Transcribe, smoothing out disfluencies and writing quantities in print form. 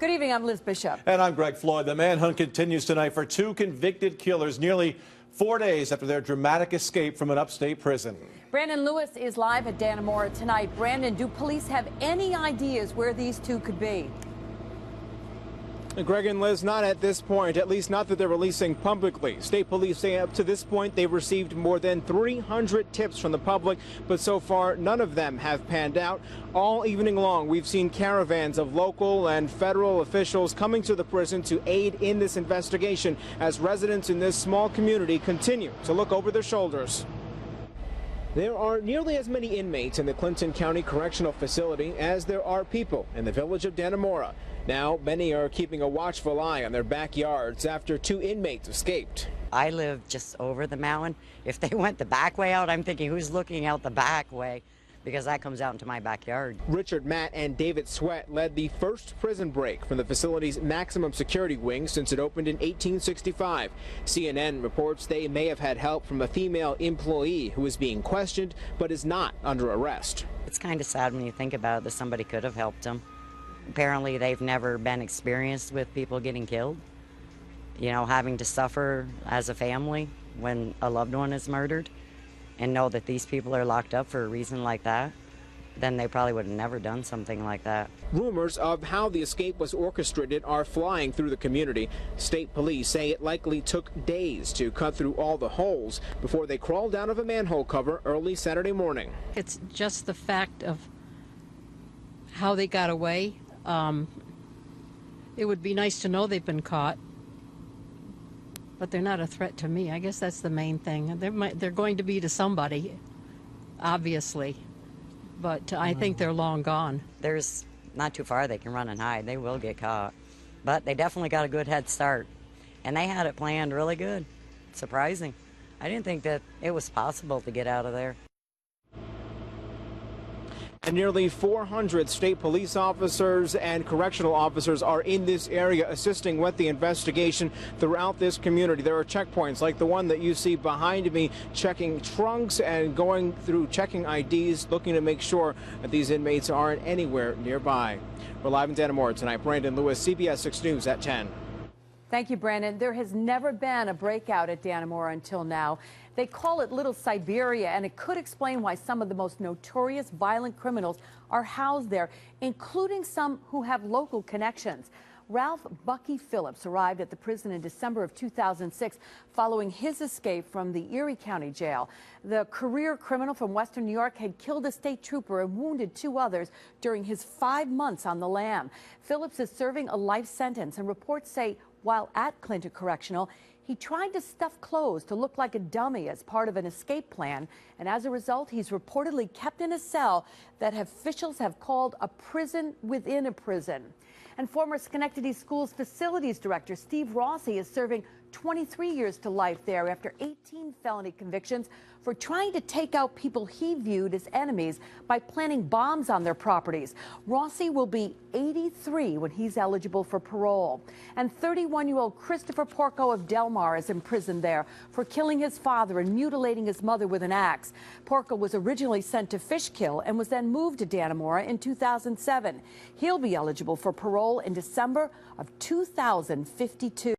Good evening, I'm Liz Bishop. And I'm Greg Floyd. The manhunt continues tonight for two convicted killers nearly 4 days after their dramatic escape from an upstate prison. Brandon Lewis is live at Dannemora tonight. Brandon, do police have any ideas where these two could be? Greg and Liz, not at this point, at least not that they're releasing publicly. State police say up to this point they've received more than 300 tips from the public, but so far none of them have panned out. All evening long, we've seen caravans of local and federal officials coming to the prison to aid in this investigation as residents in this small community continue to look over their shoulders. There are nearly as many inmates in the Clinton County Correctional Facility as there are people in the village of Dannemora. Now, many are keeping a watchful eye on their backyards after two inmates escaped. I live just over the mountain. If they went the back way out, I'm thinking, who's looking out the back way? Because that comes out into my backyard. Richard Matt and David Sweat led the first prison break from the facility's maximum security wing since it opened in 1865. CNN reports they may have had help from a female employee who is being questioned but is not under arrest. It's kind of sad when you think about it that somebody could have helped them. Apparently they've never been experienced with people getting killed. You know, having to suffer as a family when a loved one is murdered and know that these people are locked up for a reason like that, then they probably would have never done something like that. Rumors of how the escape was orchestrated are flying through the community. State police say it likely took days to cut through all the holes before they crawled out of a manhole cover early Saturday morning. It's just the fact of how they got away. It would be nice to know they've been caught, but they're not a threat to me. I guess that's the main thing. They're going to be to somebody, obviously, but I think they're long gone. There's not too far they can run and hide. They will get caught, but they definitely got a good head start, and they had it planned really good. Surprising. I didn't think that it was possible to get out of there. And nearly 400 state police officers and correctional officers are in this area assisting with the investigation throughout this community. There are checkpoints like the one that you see behind me, checking trunks and going through checking IDs, looking to make sure that these inmates aren't anywhere nearby. We're live in Dannemora tonight. Brandon Lewis, CBS 6 News at 10. Thank you, Brandon. There has never been a breakout at Dannemora until now. They call it Little Siberia, and it could explain why some of the most notorious violent criminals are housed there, including some who have local connections. Ralph Bucky Phillips arrived at the prison in December of 2006 following his escape from the Erie County Jail. The career criminal from Western New York had killed a state trooper and wounded two others during his 5 months on the lam. Phillips is serving a life sentence, and reports say while at Clinton Correctional, he tried to stuff clothes to look like a dummy as part of an escape plan, and as a result, he's reportedly kept in a cell that officials have called a prison within a prison. And former Schenectady Schools Facilities Director Steve Rossi is serving 23 years to life there after 18 felony convictions for trying to take out people he viewed as enemies by planting bombs on their properties. Rossi will be 83 when he's eligible for parole. And 31-year-old Christopher Porco of Del Mar is imprisoned there for killing his father and mutilating his mother with an axe. Porco was originally sent to Fishkill and was then moved to Dannemora in 2007. He'll be eligible for parole in December of 2052.